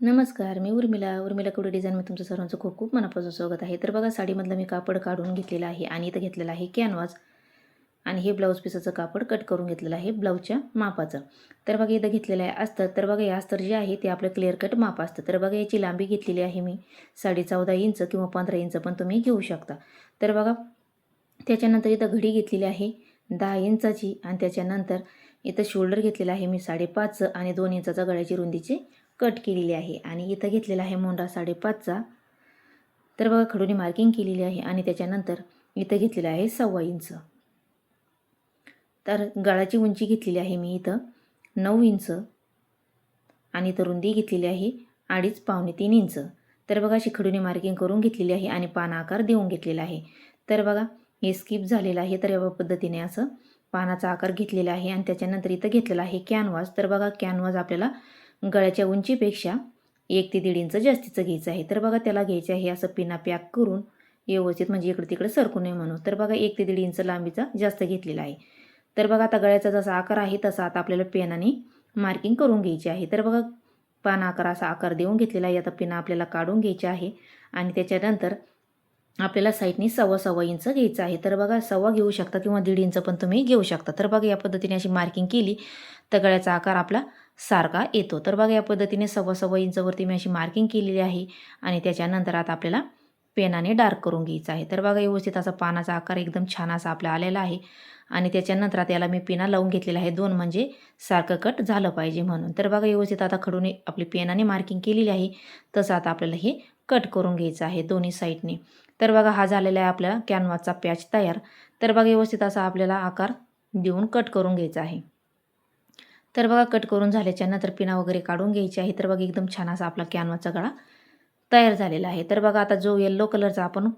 नमस्कार, मी उर्मिला कुडे डिझाईनमध्ये तुमचं सर्वांचं खूप खूप मनापासून स्वागत आहे. तर बघा, साडीमधलं मी कापड काढून घेतलेलं आहे आणि इथं घेतलेलं आहे कॅनव्हास आणि हे ब्लाऊज पीसाचं कापड कट करून घेतलेलं आहे ब्लाऊजच्या मापाचं. तर बघा, इथं घेतलेलं आहे अस्तर. तर बघा, हे अस्तर जे आहे ते आपलं क्लिअर कट माप असतं. तर बघा, याची लांबी घेतलेली आहे मी 14.5 इंच किंवा 15 इंच पण तुम्ही घेऊ शकता. तर बघा, त्याच्यानंतर इथं घडी घेतलेली आहे 10 इंचाची आणि त्याच्यानंतर इथं शोल्डर घेतलेला आहे मी 5.5 आणि 2 इंचाचा गळ्याची रुंदीची कट केलेली आहे आणि इथं घेतलेला आहे मोंडा 5.5चा. तर बघा, खडूने मार्किंग केलेली आहे आणि त्याच्यानंतर इथं घेतलेलं आहे 1.25 इंच. तर गळाची उंची घेतलेली आहे मी इथं 9 इंच आणि इथं रुंदी घेतलेली आहे 2.5 पावणे 3 इंच. तर बघा, अशी खडूने मार्किंग करून घेतलेली आहे आणि पान आकार देऊन घेतलेला आहे. तर बघा, हे स्किप झालेलं आहे. तर या पद्धतीने असं पानाचा आकार घेतलेला आहे आणि त्याच्यानंतर इथं घेतलेला आहे कॅनव्हास. तर बघा, कॅनव्हास आपल्याला गळ्याच्या उंचीपेक्षा 1 ते 1.5 इंच जास्तीचं घ्यायचं आहे. तर बघा, त्याला घ्यायचं आहे असं पिना पॅक करून व्यवस्थित, म्हणजे इकडे तिकडे सरकू नये म्हणून. तर बघा, 1 ते 1.5 इंच लांबीचा जास्त घेतलेला आहे. तर बघा, आता गळ्याचा जसा आकार आहे तसा आता आपल्याला पेनाने मार्किंग करून घ्यायची आहे. तर बघा, पान आकार असा आकार देऊन घेतलेला आहे. आता पिना आपल्याला काढून घ्यायची आहे आणि त्याच्यानंतर आपल्याला साईडनी 1.25 इंच घ्यायचं आहे. तर बघा, 1.25 घेऊ शकता किंवा 1.5 इंच पण तुम्ही घेऊ शकता. तर बघा, या पद्धतीने अशी मार्किंग केली तर गळ्याचा आकार आपला सारखा येतो. तर बघा, या पद्धतीने 1.25 इंचवरती मी अशी मार्किंग केलेली आहे आणि त्याच्यानंतर आता आपल्याला पेनाने डार्क करून घ्यायचं आहे. तर बघा, व्यवस्थित असा पानाचा आकार एकदम छान असा आपला आलेला आहे आणि त्याच्यानंतर आता याला मी पिना लावून घेतलेला आहे 2, म्हणजे सारखं कट झालं पाहिजे म्हणून. तर बघा, व्यवस्थित आता खडूने आपली पेनाने मार्किंग केलेली आहे तसं आता आपल्याला हे कट करून घ्यायचं आहे दोन्ही साईडने. तर बघा, हा झालेला आहे आपला कॅनव्हासचा पॅच तयार. तर बघा, व्यवस्थित असा आपल्याला आकार देऊन कट करून घ्यायचा आहे. तर बघा, कट करून झाल्याच्या नंतर पिना वगैरे काढून घ्यायची आहे. तर बघा, एकदम छान असा आपला कॅनव्हासचा गळा तयार झालेला आहे. तर बघा, आता जो येल्लो कलरचा आपण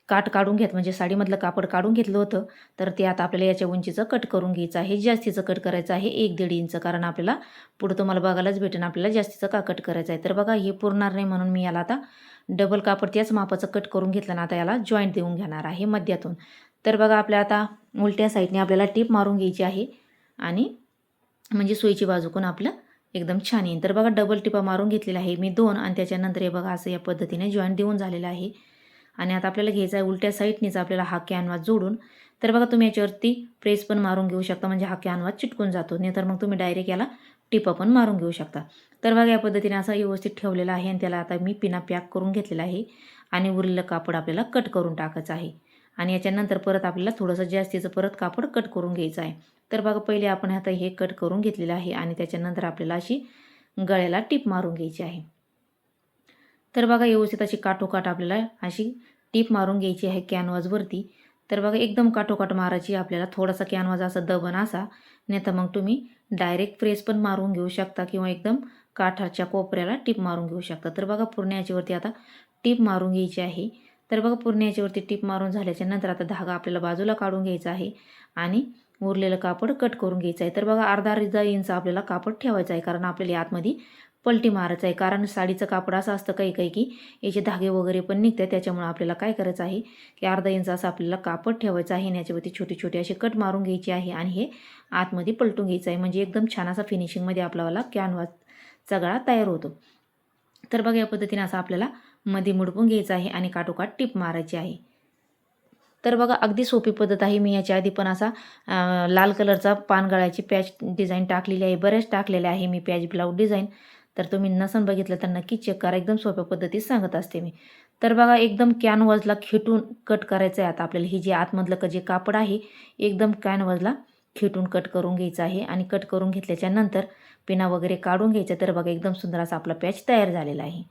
काठ काढून घेत, म्हणजे साडीमधलं कापड काढून घेतलं होतं, तर ते आता आपल्याला याच्या उंचीचं कट करून घ्यायचं आहे. जास्तीचं कट करायचं आहे 1-1.5 इंच, कारण आपल्याला पुढं तुम्हाला बघायलाच भेटेन आपल्याला जास्तीचं का कट करायचं आहे. तर बघा, हे पुरणार नाही म्हणून मी याला आता डबल कापड त्याच मापाचं कट करून घेतलं ना, आता याला जॉईंट देऊन घेणार आहे मध्यातून. तर बघा, आपल्या आता उलट्या साईडने आपल्याला टीप मारून घ्यायची आहे आणि म्हणजे सुईची बाजूकून आपलं एकदम छान येईल. तर बघा, डबल टिपा मारून घेतलेला आहे मी 2 आणि त्याच्यानंतर हे बघा, असं या पद्धतीने जॉईंट देऊन झालेलं आहे आणि आता आपल्याला घ्यायचा आहे उलट्या साईडनीच आपल्याला हा कॅनव्हास जोडून. तर बघा, तुम्ही याच्यावरती प्रेस पण मारून घेऊ शकता, म्हणजे हा कॅनव्हास चिटकून जातो. नाही तर मग तुम्ही डायरेक्ट याला टिपा पण मारून घेऊ शकता. तर बघा, या पद्धतीने असं व्यवस्थित ठेवलेलं आहे आणि त्याला आता मी पिना पॅक करून घेतलेला आहे आणि उरलेलं कापड आपल्याला कट करून टाकायचं आहे आणि याच्यानंतर परत आपल्याला थोडंसं जास्तीचं परत कापड कट करून घ्यायचं आहे. तर बघा, पहिले आपण आता हे कट करून घेतलेलं आहे आणि त्याच्यानंतर आपल्याला अशी गळ्याला टीप मारून घ्यायची आहे. तर बघा, व्यवस्थित अशी काठोकाठ आपल्याला अशी टीप मारून घ्यायची आहे कॅनव्हासवरती. तर बघा, एकदम काठोकाठ मारायची आपल्याला. थोडासा कॅनव्हास असा दबन असा, नाही तर मग तुम्ही डायरेक्ट प्रेस पण मारून घेऊ शकता किंवा एकदम काठाच्या कोपऱ्याला टीप मारून घेऊ शकता. तर बघा, पूर्ण याच्यावरती आता टीप मारून घ्यायची आहे. तर बघा, पूर्ण याच्यावरती टीप मारून झाल्याच्या नंतर आता धागा आपल्याला बाजूला काढून घ्यायचा आहे आणि उरलेलं कापड कट करून घ्यायचं आहे. तर बघा, अर्धा इंच आपल्याला कापड ठेवायचं आहे, कारण आपल्याला आतमध्ये पलटी मारायचं आहे. कारण साडीचं कापड असं असतं काही काही की याचे धागे वगैरे पण निघतात. त्याच्यामुळे आपल्याला काय करायचं आहे की अर्धा इंच असं आपल्याला कापड ठेवायचं आहे आणि याच्यावरती छोटे छोटे असे कट मारून घ्यायचे आहे आणि हे आतमध्ये पलटून घ्यायचं आहे, म्हणजे एकदम छान असा फिनिशिंगमध्ये आपल्याला कॅनव्हासचा गळा तयार होतो. तर बघा, या पद्धतीने असं आपल्याला मध्ये मुडपून घ्यायचं आहे आणि काठोकाठ टीप मारायची आहे. तर बघा, अगदी सोपी पद्धत आहे. मी याच्या आधी पण असा लाल कलरचा पानगळाची पॅच डिझाईन टाकलेली आहे, बऱ्याच टाकलेल्या आहे मी पॅच ब्लाऊज डिझाईन. तर तुम्ही नसन बघितलं तर नक्की चेक करा, एकदम सोप्या पद्धतीत सांगत असते मी. तर बघा, एकदम कॅनव्हासला खेटून कट करायचं आहे आता आपल्याला. ही जे आतमधलं जे कापड आहे एकदम कॅनव्हासला खेटून कट करून घ्यायचं आहे आणि कट करून घेतल्याच्या नंतर पिना वगैरे काढून घ्यायचं. तर बघा, एकदम सुंदर असा आपला पॅच तयार झालेला आहे.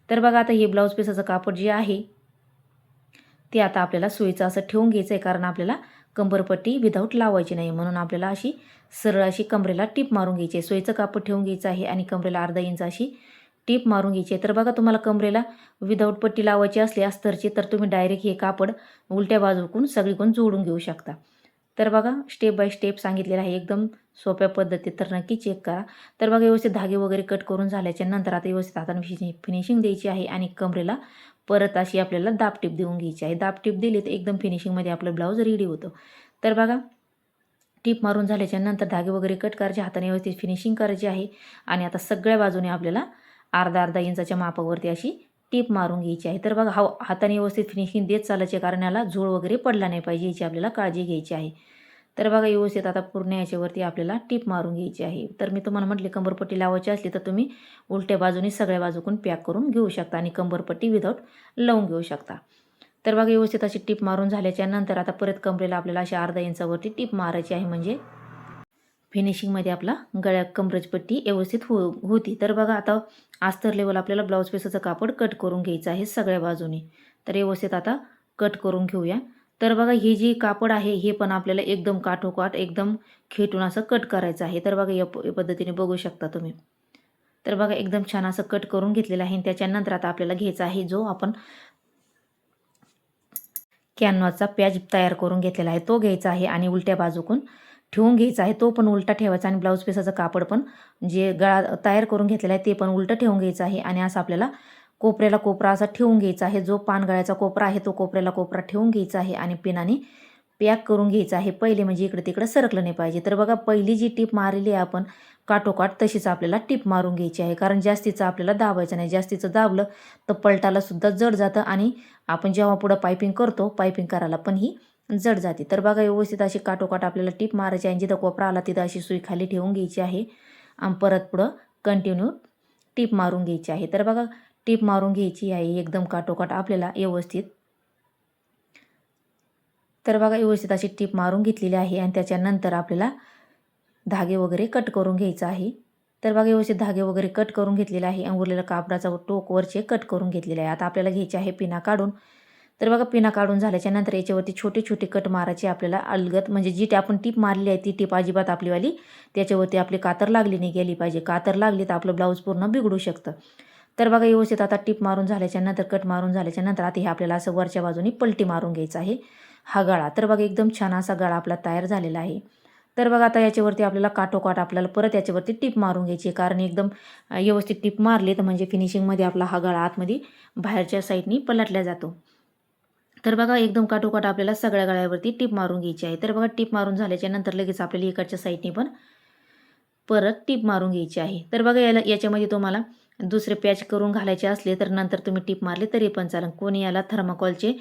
तर बघा, आता हे ब्लाऊज पीसाचं कापड जे आहे ते आता आपल्याला सुईचं असं ठेवून घ्यायचं आहे, कारण आपल्याला कंबरपट्टी विदाऊट लावायची नाही, म्हणून आपल्याला अशी सरळ अशी कमरेला टीप मारून घ्यायची आहे. सुईचं कापड ठेवून घ्यायचं आहे आणि कमरेला अर्धा इंच अशी टीप मारून घ्यायची आहे. तर बघा, तुम्हाला कमरेला विदाऊट पट्टी लावायची असली अस्तरची, तर तुम्ही डायरेक्ट हे कापड उलट्या बाजूकडून सगळीकडून जोडून घेऊ शकता. तर बघा, स्टेप बाय स्टेप सांगितलेलं आहे एकदम सोप्या पद्धतीत, तर नक्की चेक करा. तर बघा, व्यवस्थित धागे वगैरे कट करून झाल्याच्या नंतर आता व्यवस्थित हाताने फिनिशिंग द्यायची आहे आणि कमरेला परत अशी आपल्याला दाबटीप देऊन घ्यायची आहे. दाबटीप दिली तर एकदम फिनिशिंगमध्ये आपलं ब्लाऊज रेडी होतो. तर बघा, टीप मारून झाल्याच्या नंतर धागे वगैरे कट करायचे, हाताने व्यवस्थित फिनिशिंग करायची आहे आणि आता सगळ्या बाजूने आपल्याला अर्धा इंचाच्या मापावरती अशी टीप मारून घ्यायची आहे. तर बघा हाताने व्यवस्थित फिनिशिंग देत चालायचे, कारण याला झूळ वगैरे पडला नाही पाहिजे, याची आपल्याला काळजी घ्यायची आहे. तर बघा व्यवस्थित आता पूर्ण याच्यावरती आपल्याला टीप मारून घ्यायची आहे. तर मी तुम्हाला म्हटले कंबरपट्टी लावायची असली तर तुम्ही उलट्या बाजूने सगळ्या बाजूकडून पॅक करून घेऊ शकता आणि कंबरपट्टी विदाऊट लावून घेऊ शकता. तर बघा व्यवस्थित अशी टीप मारून झाल्याच्या नंतर आता परत कमरेला आपल्याला अशी अर्धा इंचावरती टीप मारायची आहे, म्हणजे फिनिशिंगमध्ये आपला कमरेची पट्टी व्यवस्थित होती. तर बघा आता अस्तर लेवल आपल्याला ब्लाऊज पीसाचं कापड कट करून घ्यायचं आहे सगळ्या बाजूने. तर व्यवस्थित आता कट करून घेऊया. तर बघा हे जे कापड आहे हे पण आपल्याला एकदम काठोकाठ एकदम खेटून असं कट करायचं आहे. तर बघा या पद्धतीने बघू शकता तुम्ही. तर बघा एकदम छान असं कट करून घेतलेलं आहे. त्याच्यानंतर आता आपल्याला घ्यायचा आहे जो आपण कॅनव्हासचा पॅच तयार करून घेतलेला आहे तो घ्यायचा आहे आणि उलट्या बाजूकून ठेवून घ्यायचा आहे. तो पण उलटा ठेवायचा आणि ब्लाऊज पीसाचं कापड पण जे गळा तयार करून घेतलेला आहे ते पण उलटं ठेवून घ्यायचं आहे. आणि असं आपल्याला कोपऱ्याला कोपरा असा ठेवून घ्यायचा आहे. जो पानगळ्याचा कोपरा आहे तो कोपऱ्याला कोपरा ठेवून घ्यायचा आहे आणि पिनाने पॅक करून घ्यायचं आहे. पहिले म्हणजे इकडे तिकडे सरकलं नाही पाहिजे. तर बघा पहिली जी टीप मारलेली आहे आपण काठोकाठ तशीच आपल्याला टीप मारून घ्यायची आहे, कारण जास्तीचं आपल्याला दाबायचं नाही. जास्तीचं दाबलं तर पलटाला सुद्धा जड जातं आणि आपण जेव्हा पुढं पायपिंग करतो पायपिंग करायला पण ही जड जाते. तर बघा व्यवस्थित अशी काठोकाठ आपल्याला टीप मारायची आहे. जिथं कोपरा आला तिथं अशी सुई खाली ठेवून घ्यायची आहे आणि परत पुढं कंटिन्यू टीप मारून घ्यायची आहे. तर बघा टीप मारून घ्यायची आहे एकदम काठोकाठ आपल्याला व्यवस्थित. तर बघा व्यवस्थित अशी टीप मारून घेतलेली आहे आणि त्याच्यानंतर आपल्याला धागे वगैरे कट करून घ्यायचं आहे. तर बघा व्यवस्थित धागे वगैरे कट करून घेतलेले आहे आणि उरलेला कापडाचा टोक वरचे कट करून घेतलेले आहे. आता आपल्याला घ्यायचे आहे पिना काढून. तर बघा पिना काढून झाल्याच्या नंतर याच्यावरती छोटे छोटे कट मारायचे आपल्याला अलगत, म्हणजे जी आपण टीप मारली आहे ती टीप अजिबात आपलीवाली त्याच्यावरती आपली कातर लागली नाही गेली पाहिजे. कातर लागली तर आपलं ब्लाऊज पूर्ण बिघडू शकतं. तर बघा व्यवस्थित आता टीप मारून झाल्याच्या नंतर कट मारून झाल्याच्या नंतर आता हे आपल्याला असं वरच्या बाजूने पलटी मारून घ्यायचं आहे हा गळा. तर बघा एकदम छान असा गळा आपला तयार झालेला आहे. तर बघा आता याच्यावरती आपल्याला काठोकाठ आपल्याला परत याच्यावरती टीप मारून घ्यायची, कारण एकदम व्यवस्थित टीप मारली तर म्हणजे फिनिशिंगमध्ये आपला हा गळा आतमध्ये बाहेरच्या साईडनी पलटला जातो. तर बघा एकदम काठोकाठ आपल्याला सगळ्या गळ्यावरती टीप मारून घ्यायची आहे. तर बघा टीप मारून झाल्याच्या नंतर लगेच आपल्याला इकडच्या साईडनी पण परत टीप मारून घ्यायची आहे. तर बघा याच्यामध्ये तुम्हाला दुसरे पॅच करून घालायचे असले तर नंतर तुम्ही टीप मारले तरी पण चालेल. कोणी याला थर्माकॉलचे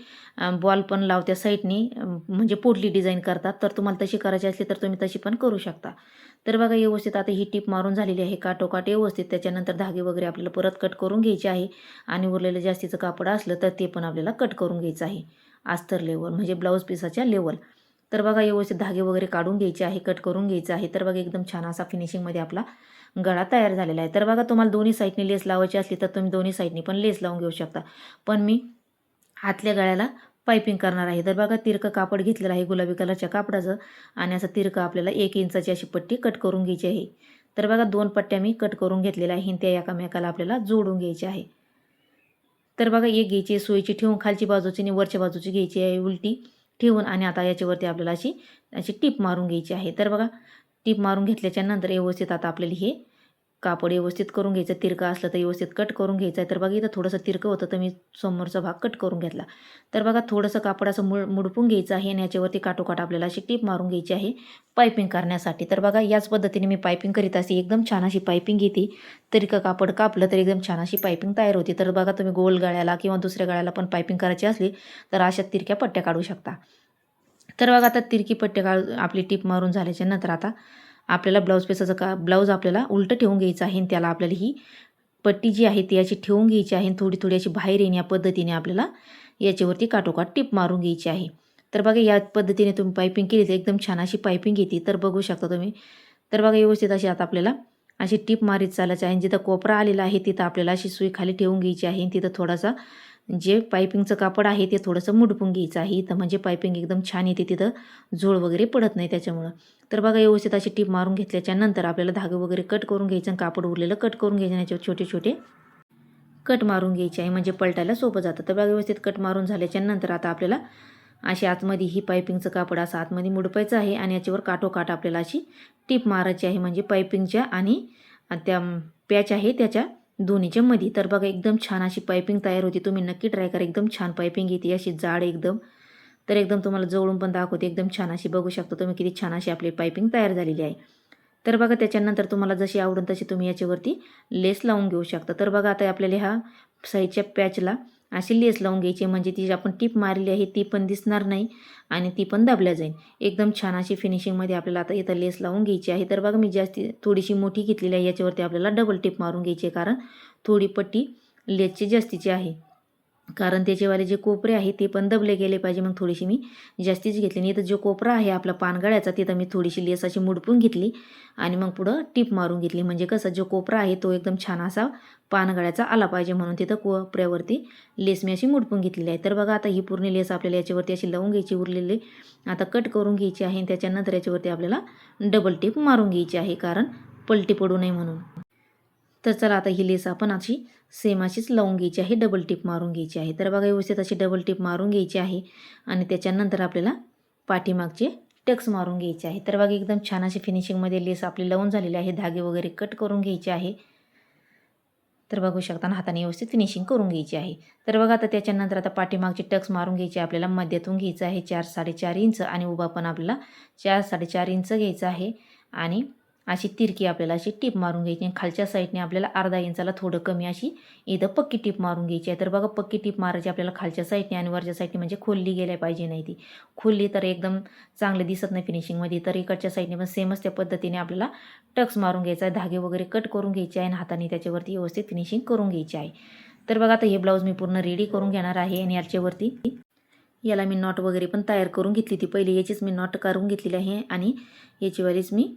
बॉल पण लावत्या साईडनी, म्हणजे पोटली डिझाईन करतात. तर तुम्हाला तशी करायची असली तर तुम्ही तशी पण करू शकता. तर बघा व्यवस्थित आता ही टीप मारून झालेली आहे काठोकाठ व्यवस्थित. त्याच्यानंतर धागे वगैरे आपल्याला परत कट करून घ्यायचे आहे आणि उरलेलं जास्तीचं कापड असलं तर ते पण आपल्याला कट करून घ्यायचं आहे अस्तर लेवल, म्हणजे ब्लाऊज पीसाच्या लेवल. तर बघा व्यवस्थित धागे वगैरे काढून घ्यायचे आहे, कट करून घ्यायचं आहे. तर बघा एकदम छान असा फिनिशिंगमध्ये आपला गळा तयार झालेला आहे. तर बघा तुम्हाला दोन्ही साईडनी लेस लावायची असली तर तुम्ही दोन्ही साईडनी पण लेस लावून घेऊ शकता, पण मी आतल्या गळ्याला पायपिंग करणार आहे. तर बघा तिरकं कापड घेतलेलं आहे गुलाबी कलरच्या कापडाचं आणि असं तिरकं आपल्याला 1 इंचाची अशी पट्टी कट करून घ्यायची आहे. तर बघा 2 पट्ट्या मी कट करून घेतलेल्या आहे, त्या एकामेकाला आपल्याला जोडून घ्यायची आहे. तर बघा एक घ्यायची सोयीची ठेवून खालची बाजूची आणि वरच्या बाजूची घ्यायची आहे उलटी ठेवून, आणि आता याच्यावरती आपल्याला अशी टीप मारून घ्यायची आहे. तर बघा टीप मारून घेतल्याच्या नंतर व्यवस्थित आता आपल्याला हे कापड व्यवस्थित करून घ्यायचं. तिरकं असलं तर व्यवस्थित कट करून घ्यायचं आहे. तर बघा इथं थोडंसं तिरकं होतं तर मी समोरचा भाग कट करून घेतला. तर बघा थोडंसं कापड असं मुडपून घ्यायचं आहे आणि याच्यावरती काठोकाठ आपल्याला अशी टीप मारून घ्यायची आहे पायपिंग करण्यासाठी. तर बघा याच पद्धतीने मी पायपिंग करीत असते. एकदम छान अशी पायपिंग येते. तिरकं कापड कापलं तर एकदम छान अशी पायपिंग तयार होते. तर बघा तुम्ही गोल गळ्याला किंवा दुसऱ्या गळ्याला पण पायपिंग करायची असली तर अशा तिरक्या पट्ट्या काढू शकता. तर बघा आता तिरकी पट्ट्या आपली टीप मारून झाल्याच्या नंतर आता आपल्याला ब्लाऊज पीसाचं ब्लाऊज आपल्याला उलटं ठेवून घ्यायचं आहे आणि त्याला आपल्याला ही पट्टी जी आहे ती याची ठेवून घ्यायची आहे. थोडी थोडी अशी बाहेर येण्या पद्धतीने आपल्याला याच्यावरती काठोकाठ टीप मारून घ्यायची आहे. तर बघा या पद्धतीने तुम्ही पायपिंग केली तर एकदम छान अशी पायपिंग येते. तर बघू शकता तुम्ही. तर बघा व्यवस्थित अशी आता आपल्याला अशी टीप मारीत चालायची आहे. जिथं कोपरा आलेला आहे तिथं आपल्याला अशी सुई खाली ठेवून घ्यायची आहे. तिथं थोडासा जे पायपिंगचं कापड आहे ते थोडंसं मुडपून घ्यायचं आहे. इथं म्हणजे पायपिंग एकदम छान येते, तिथं झोळ वगैरे पडत नाही त्याच्यामुळं. तर बघा व्यवस्थित अशी टीप मारून घेतल्याच्या नंतर आपल्याला धागे वगैरे कट करून घ्यायचं आणि कापड उरलेलं कट करून घ्यायचं. याच्यावर छोटे छोटे कट मारून घ्यायचे आहे म्हणजे पलटायला सोपं जातं. तर बघा व्यवस्थित कट मारून झाल्याच्या नंतर आता आपल्याला अशी आतमध्ये ही पायपिंगचं कापड असं आतमध्ये मुडपायचं आहे आणि याच्यावर काठोकाठ आपल्याला अशी टीप मारायची आहे, म्हणजे पायपिंगच्या आणि त्या पॅच आहे त्याच्या दोन्हीच्या मध्ये. तर बघा एकदम छान अशी पायपिंग तयार होती. तुम्ही नक्की ट्राय करा. एकदम छान पायपिंग येते अशी जाड एकदम. तर एकदम तुम्हाला जवळून पण दाखवते. एकदम छान अशी बघू शकता तुम्ही किती छान अशी आपली पायपिंग तयार झालेली आहे. तर बघा त्याच्यानंतर तुम्हाला जशी आवडेल तशी तुम्ही याच्यावरती लेस लावून घेऊ शकता. तर बघा आता आपल्याला ह्या साईडच्या पॅचला अशी लेस लावून घ्यायची, म्हणजे ती आपण टीप मारली आहे ती पण दिसणार नाही आणि ती पण दाबल्या जाईल. एकदम छान अशी फिनिशिंगमध्ये आपल्याला आता इथं लेस लावून घ्यायची आहे. तर बघा मी थोडीशी मोठी घेतलेली आहे, याच्यावरती आपल्याला डबल टीप मारून घ्यायची आहे, कारण थोडी पट्टी लेसची जास्तीची आहे. कारण त्याचेवाले जे कोपरे आहे ते पण दबले गेले पाहिजे, मग थोडीशी मी जास्तीच घेतली. नाही तर जो कोपरा आहे आपला पानगळ्याचा तिथं मी थोडीशी लेस अशी मुडपून घेतली आणि मग पुढं टीप मारून घेतली, म्हणजे कसं जो कोपरा आहे तो एकदम छान असा पानगळ्याचा आला पाहिजे, म्हणून तिथं कोपऱ्यावरती लेस मी अशी मुडपून घेतलेली आहे. तर बघा आता ही पूर्ण लेस आपल्याला याच्यावरती अशी लावून घ्यायची, उरलेली आता कट करून घ्यायची आहे. त्याच्यानंतर याच्यावरती आपल्याला डबल टीप मारून घ्यायची आहे, कारण पलटी पडू नये म्हणून. तर चला आता ही लेस आपण अशी सेम अशीच लावून घ्यायची आहे, डबल टिप मारून घ्यायची आहे. तर बघा व्यवस्थित अशी डबल टिप मारून घ्यायची आहे आणि त्याच्यानंतर आपल्याला पाठीमागचे टक्स मारून घ्यायचे आहे. तर बघा एकदम छान अशी फिनिशिंगमध्ये लेस आपली लावून झालेली आहे. धागे वगैरे कट करून घ्यायचे आहे. तर बघू शकता हाताने व्यवस्थित फिनिशिंग करून घ्यायची आहे. तर बघा आता त्याच्यानंतर आता पाठीमागचे टक्स मारून घ्यायचे आपल्याला. मध्यातून घ्यायचं आहे 4-4.5 इंच आणि उभा पण आपल्याला 4-4.5 इंच घ्यायचा आहे आणि अशी तिरकी आपल्याला अशी टीप मारून घ्यायची. खालच्या साईडने आपल्याला अर्धा इंचाला थोडं कमी अशी इथं पक्की टीप मारून घ्यायची आहे. तर बघा पक्की टीप मारायची आपल्याला खालच्या साईडने आणि वरच्या साईडने, म्हणजे खोलली गेल्या पाहिजे नाही. ती खोलली तर एकदम चांगले दिसत नाही फिनिशिंगमध्ये. तर इकडच्या साईडने पण सेमच त्या पद्धतीने आपल्याला टक्स मारून घ्यायचा आहे. धागे वगैरे कट करून घ्यायचे आहे आणि हाताने त्याच्यावरती व्यवस्थित फिनिशिंग करून घ्यायची आहे. तर बघा आता हे ब्लाऊज मी पूर्ण रेडी करून घेणार आहे आणि याच्यावरती याला मी नॉट वगैरे पण तयार करून घेतली ती. पहिले याचीच मी नॉट करून घेतलेली आहे आणि याचीवारीच मी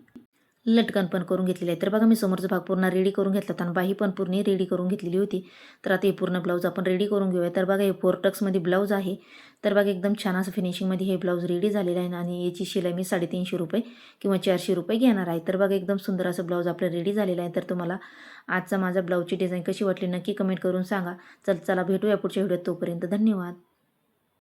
लटकन पण करून घेतलेली आहे. तर बघा मी समोरचा भाग पूर्ण रेडी करून घेतला होता आणि बाही पण पूर्ण रेडी करून घेतलेली होती. तर आता हे पूर्ण ब्लाऊज आपण रेडी करून घेऊया. तर बघा हे 4 टक्समध्ये ब्लाऊज आहे. तर बघा एकदम छान असं फिनिशिंगमध्ये हे ब्लाऊज रेडी झालेलं आहे आणि याची शिलाई मी 350 रुपये किंवा 400 रुपये घेणार आहे. तर बघा एकदम सुंदर असं ब्लाऊज आपलं रेडी झालेलं आहे. तर तुम्हाला आजचा माझा ब्लाऊजची डिझाईन कशी वाटली नक्की कमेंट करून सांगा. चला भेटूया पुढच्या व्हिडिओत. तोपर्यंत धन्यवाद.